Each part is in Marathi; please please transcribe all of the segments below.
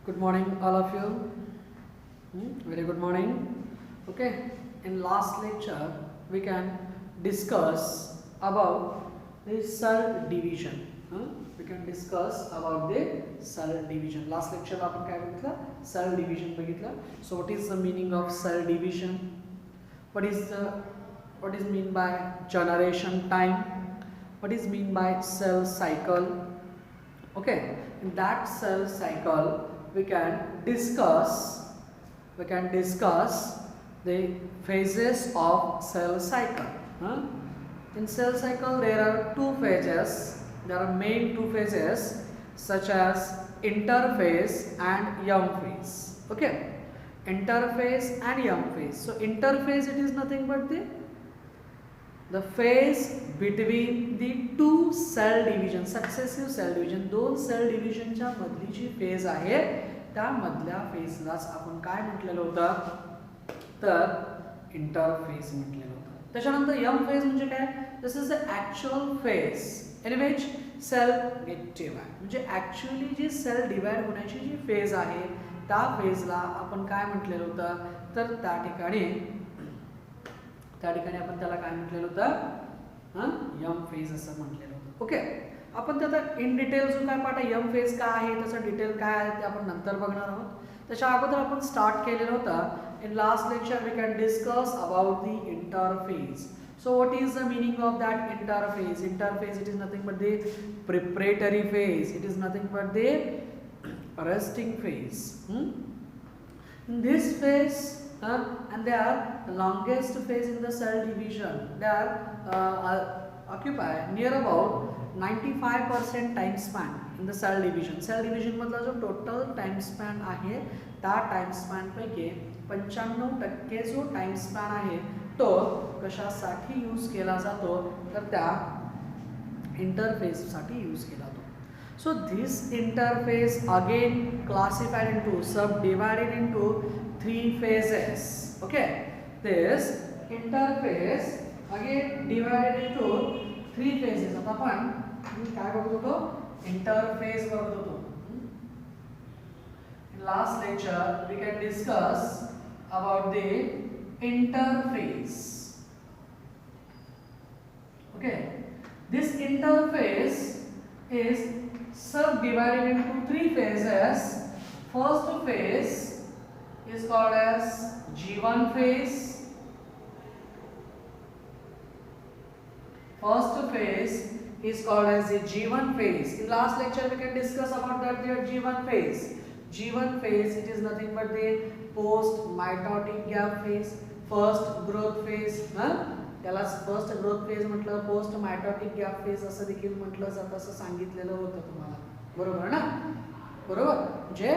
Good morning, all of you. Very good morning. Okay, in last lecture, we can discuss about the cell division. We can discuss about the cell division. Last lecture आपण काय बघितलं? Cell division बघितलं. So what is the meaning of cell division? What is mean by generation time? What is mean by cell cycle? Okay, in that cell cycle we can discuss the phases of cell cycle. In cell cycle there are two phases. There are main two phases such as interphase and young phase. Okay, interphase and young phase. So interphase, it is nothing but the phase between the two cell division, successive cell division. दोन cell division च्या मधली जी phase आहे त्या मधल्या phase लाच आपण काय म्हटलेलं होतं तर interphase म्हटलेलं होतं. त्याच्यानंतर young phase म्हणजे काय? This is the actual phase in which cell get divide. म्हणजे actually जी cell divide होण्याची जी phase आहे त्या phase ला आपण काय म्हटलेलं होतं तर त्या ठिकाणी आपण त्याला काय म्हटलेलं होतं यम फेज असं म्हटलेलं होतं. ओके, आपण त्याचा इन डिटेल जो काय पाठ आहे यम फेज काय आहे त्याचा डिटेल काय आहे ते आपण नंतर बघणार आहोत. त्याच्या अगोदर आपण स्टार्ट केलेलं होतं in last lecture we can discuss about the interphase. So what is the meaning of that interphase? Interphase, it is nothing but the preparatory phase. It is nothing but the resting phase. In this phase and they are the longest phase in the cell division. They are occupy near about 95% time span in the cell division. Cell division मधला जो total time span आहे त्या time span पैकी 95% जो time span आहे तो कशासाठी यूज केला जातो तर त्या इंटरफेस साठी यूज केला जातो. So this interface again classified into subdivided into three phases. Okay, this interface again divided into three phases. आता आपण काय बघत होतो इंटरफेस बघत होतो. In last lecture we can discuss about the interface. Okay, this interface is subdivided into three phases. First phase is called as G1 phase. First phase is called as the G1 phase. In last lecture we can discuss about that the G1 phase. G1 phase, it is nothing but the post mitotic gap phase, first growth phase. त्याला फर्स्ट ग्रोथ फेज म्हटलं, पोस्ट मायटोटिक गॅप फेज असं देखील म्हटलं जातं असं सांगितलेलं होतं तुम्हाला. बरोबर ना? बरोबर, म्हणजे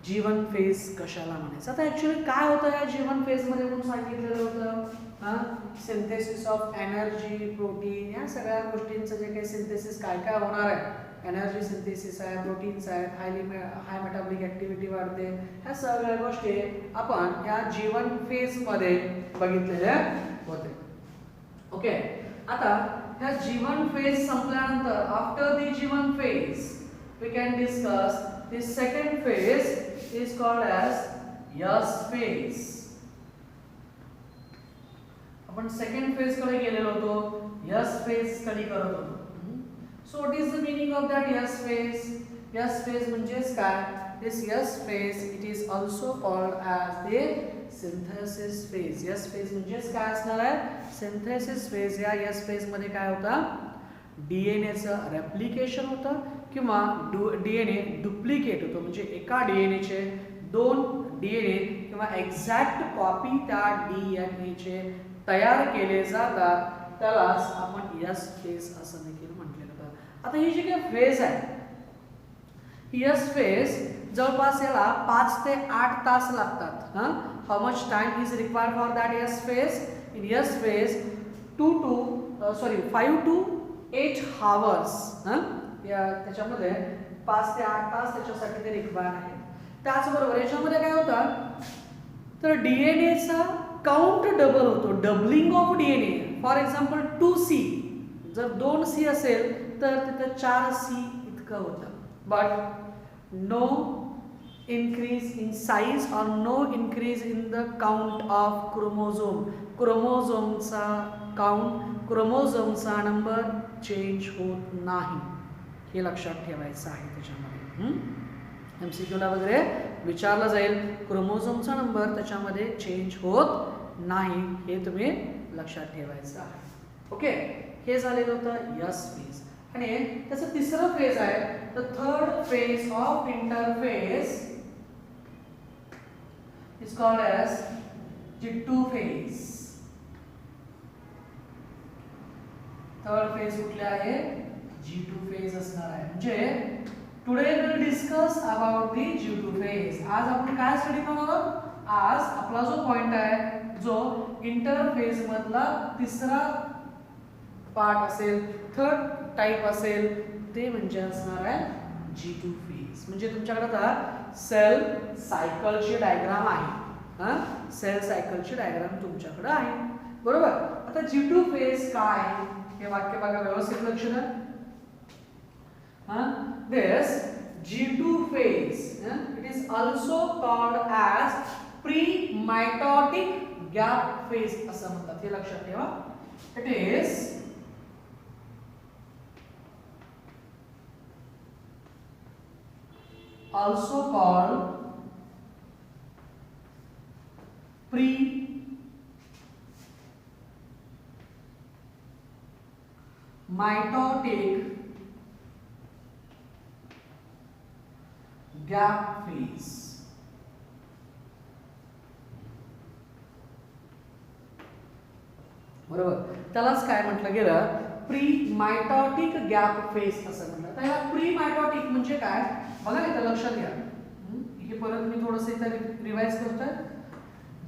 जीवन फेज कशाला म्हणायचं. आता ऍक्च्युअली काय होतं या जीवन फेज मध्ये म्हणून सांगितलेलं होतं सिंथेसिस ऑफ एनर्जी, प्रोटीन, या सगळ्या गोष्टींचं जे काही सिंथेसिस काय काय होणार आहे. एनर्जी सिंथेसिस आहे, प्रोटीन्स आहेत, हाय मेटाबॉलिक ऍक्टिव्हिटी वाढते, ह्या सगळ्या गोष्टी आपण या जीवन फेज मध्ये बघितलेल्या होते. ओके, आता ह्या जीवन फेज संपल्यानंतर after the G one phase we can discuss the second phase is called as S phase. आपण सेकंड फेज कडे गेलेलो होतो, यस फेज स्टडी करत होतो. So what is the meaning of that yes phase? Yes phase म्हणजेच काय? This yes phase it is also called as the synthesis phase. Yes phase म्हणजेच काय असणार आहे? Synthesis phase. या yes phase मध्ये काय होतं? DNA चं रेप्लिकेशन होतं किंवा DNA डुप्लिकेट होतो. म्हणजे एका DNA चे दोन DNA किंवा एक्झॅक्ट कॉपी त्या DNA चे तयार केले जातात, त्यालाच आपण यस फेज असं देखील म्हटलेलं. आता ही जी काही फेज आहे यस फेज जवळपास याला 5 ते 8 तास लागतात. How much time is required for that yes phase? In yes phase 5 to 8 hours. त्याच्यामध्ये 5 ते 8 तास त्याच्यासाठी ते रिक्वायर्ड आहे. त्याचबरोबर याच्यामध्ये काय होतं तर डीएनए चा काउंट डबल होतो, doubling of DNA. For example 2C, जर 2C असेल तर तिथं 4C इतकं होतं. But no increase in size or no increase in the count of chromosome. क्रोमोझोमचा काउंट, क्रोमोझोमचा नंबर चेंज होत नाही, हे लक्षात ठेवायचं आहे त्याच्यामध्ये. MCQला वगैरे विचारलं जाईल, क्रोमोझोमचा नंबर त्याच्यामध्ये चेंज होत नाही, हे तुम्ही लक्षात ठेवायचं आहे. ओके, हे झालेलं होतं यस फेज. आणि त्याचं तिसरं फेज आहे, the third phase of interphase is called as G2 phase. Third phase कुठले आहे? G2 फेज असणार आहे. म्हणजे today will discuss about the G2 phase. आज आपण काय स्टडी करणार आहोत? आज आपला जो पॉइंट आहे, जो इंटरफेज मधला तिसरा पार्ट असेल, थर्ड टाइप असेल, ते म्हणजे असणार आहे G2 फेज. म्हणजे तुमच्याकडे आता सेल सायकलची डायग्राम आहे. सेल सायकलची डायग्राम तुमच्याकडे आहे, बरोबर. आता G2 फेज काय, हे वाक्य बघा व्यवस्थित लक्ष द्या. This G2 phase, it is also called as pre-mitotic gap phase असं म्हणतात, हे लक्षात ठेवा. It is also called pre-mitotic gap phase. बरोबर, त्यालाच काय म्हटलं गेलं? प्री मायटॉटिक गॅप फेज असं म्हणतात. तर ह्या प्री मायटॉटिक म्हणजे काय बघा, इथं लक्षात घ्या. हे परत मी थोडंसं इथं रिवाइज करतोय.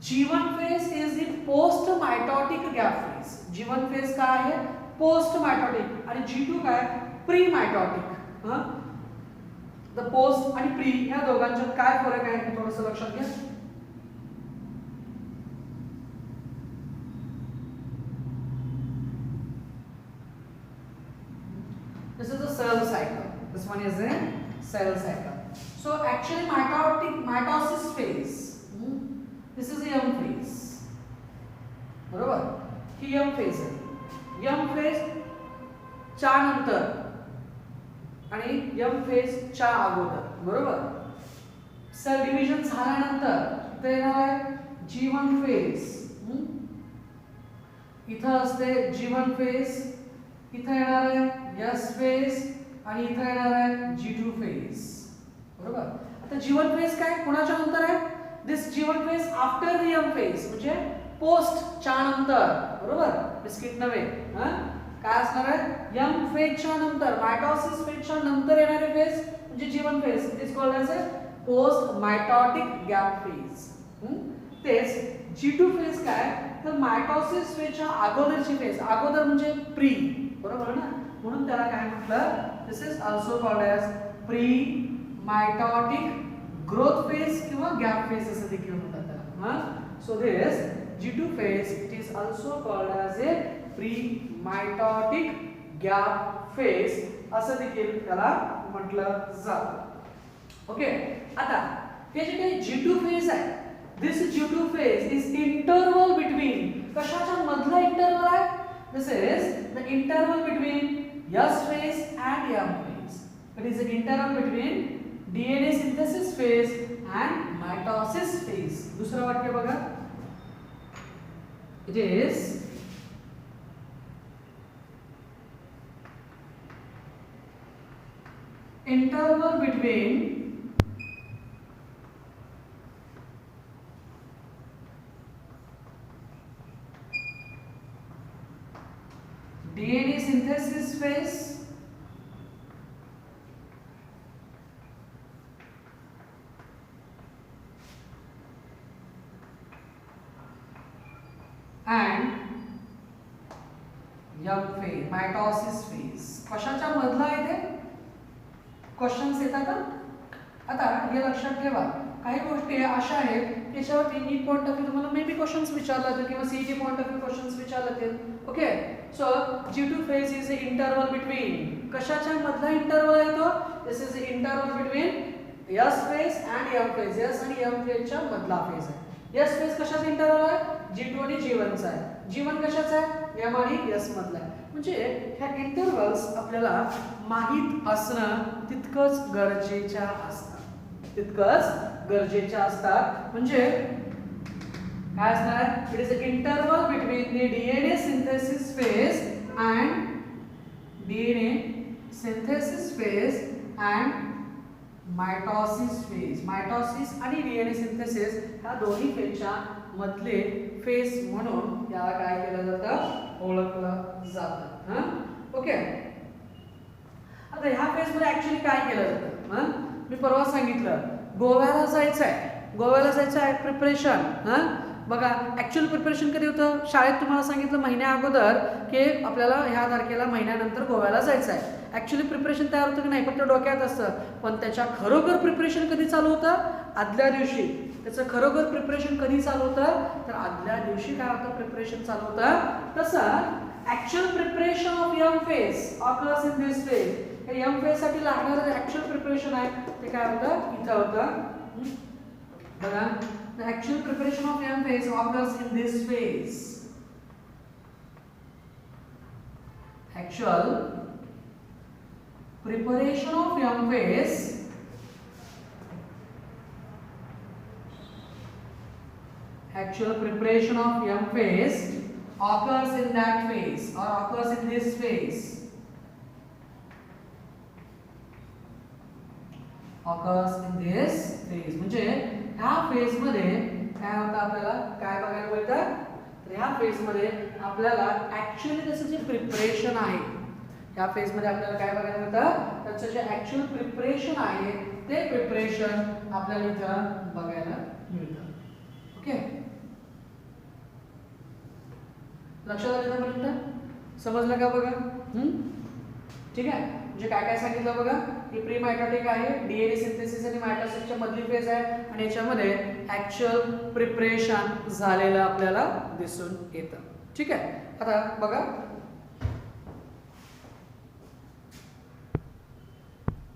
G1 phase is the post mitotic gap phase. G1 phase काय आहे? Post mitotic. आणि G2 काय? Pre mitotic. द पोस्ट आणि प्री या दोघांच्यात काय फरक आहे हे थोडंसं लक्षात घ्या. This is a cell cycle. This one is a cell cycle. So actually mitosis phase. This is M phase. बरोबर, ही M phase आहे. M phase च्या नंतर आणि M phase च्या अगोदर, बरोबर. सेल डिव्हिजन झाल्यानंतर इथे येणार आहे G1 फेज. इथं असते G1 फेज, इथं येणार आहे S फेज आणि इथं येणार आहे G2 फेज, बरोबर. आता G1 फेज काय कोणाच्या नंतर आहे? दिस G1 phase after the M phase, म्हणजे पोस्ट च्या नंतर, बरोबर. बिस्किट नव्हे, काय असणार आहे? M फेजच्या नंतर, मायटॉसिस फेजच्या नंतर येणारे फेज म्हणजे G1 phase. It is called as a post mitotic gap phase. तेच G2 फेज काय? तर मायटॉसिस फेजच्या अगोदरची फेज. अगोदर म्हणजे प्री, बरोबर ना. म्हणून त्याला काय म्हटलं? This is also called as pre mitotic growth phase किंवा गॅप फेज असं देखील म्हणतात त्याला. So this G2 phase it is also called as a pre mitotic gap phase असं देखील त्याला म्हटलं जातं. ओके, आता हे जे काही G2 फेज आहे, दिस G2 phase is interval between, कशाच्या मधला इंटरवल आहे? This is the interval between S phase and M phase. It is the interval between DNA synthesis phase and mitosis phase. दूसरा वाक्य बघा. It is interval between DNA synthesis phase and M phase, mitosis phase. कशाच्या मधला आहे ते? क्वेश्चन्स येतात का? आता हे लक्षात ठेवा, काही गोष्टी अशा आहेत त्याच्यावरती नीट पॉइंट ऑफ व्ह्यू तुम्हाला मे बी क्वेश्चन्स विचारले जातील किंवा CET point of view questions विचारले जातील. Okay, so G2 phase is a interval between, कशाच्या मधला इंटरवल आहे तो? This is a interval between S phase and M phase, S आणि एम फेजच्या मधला फेज आहे. एस फेज कशाचा इंटरव्हल आहे? G2 आणि G1 चा आहे. G1 कशाचा आहे? एम आणि एस मधला आहे. म्हणजे ह्या इंटरव्हल्स आपल्याला माहित असणं तितकंच गरजेच्या असतात, तितकंच गरजेच्या असतात. म्हणजे काय असणार? It is a interval between the DNA synthesis phase and DNA synthesis phase and mitosis phase. Mitosis आणि डीएनए सिंथेसिस ह्या दोन्ही फेजच्या मधले फेज म्हणून याला काय केलं जातं? ओळखलं जातं. हां, ओके. आता ह्या फेज मध्ये ऍक्च्युली काय केलं जातं? हां, मी परवा सांगितलं गोव्याला जायचं आहे, गोव्याला जायचं आहे प्रिपरेशन. हां, बघा ऍक्च्युअल प्रिपरेशन कधी होतं? शाळेत तुम्हाला सांगितलं महिन्या अगोदर की आपल्याला ह्या तारखेला महिन्यानंतर गोव्याला जायचं आहे. ऍक्च्युअली प्रिपरेशन तयार होतं की नाही फक्त डोक्यात असतं, पण त्याच्या खरोखर प्रिपरेशन कधी चालू होतं? आदल्या दिवशी. त्याचं खरोखर प्रिपरेशन कधी चालू होतं? तर आदल्या दिवशी काय होतं? प्रिपरेशन चालू होतं. तसं actual preparation of M phase occurs in this phase. हे यम फेज साठी लागणारं जे ऍक्च्युअल प्रिपरेशन आहे ते काय होतं? इथं होतं. बघा, the actual preparation of M phase occurs in this phase. Actual preparation of M phase actual preparation of M phase occurs in that phase or occurs in this phase. Occurs in this phase. म्हणजे ह्या फेज मध्ये काय होतं? आपल्याला काय बघायला मिळतं? तर ह्या फेज मध्ये आपल्याला ऍक्च्युअली त्याचं जे प्रिपरेशन आहे, ह्या फेज मध्ये आपल्याला काय बघायला मिळतं? त्याचं जे ऍक्च्युअल प्रिपरेशन आहे ते प्रिपरेशन आपल्याला इथं बघायला मिळतं. ओके, लक्षात आलं का मिळतं? समजलं का? बघा, ठीक आहे. म्हणजे काय काय सांगितलं बघा, ही प्री मायटोटिक आहे, डीएनए सिंथेसिस आणि मायटोसिसच्या मधली फेज आहे आणि याच्यामध्ये ऍक्च्युअल प्रिपरेशन झालेलं आपल्याला दिसून येतं. ठीक आहे. आता बघा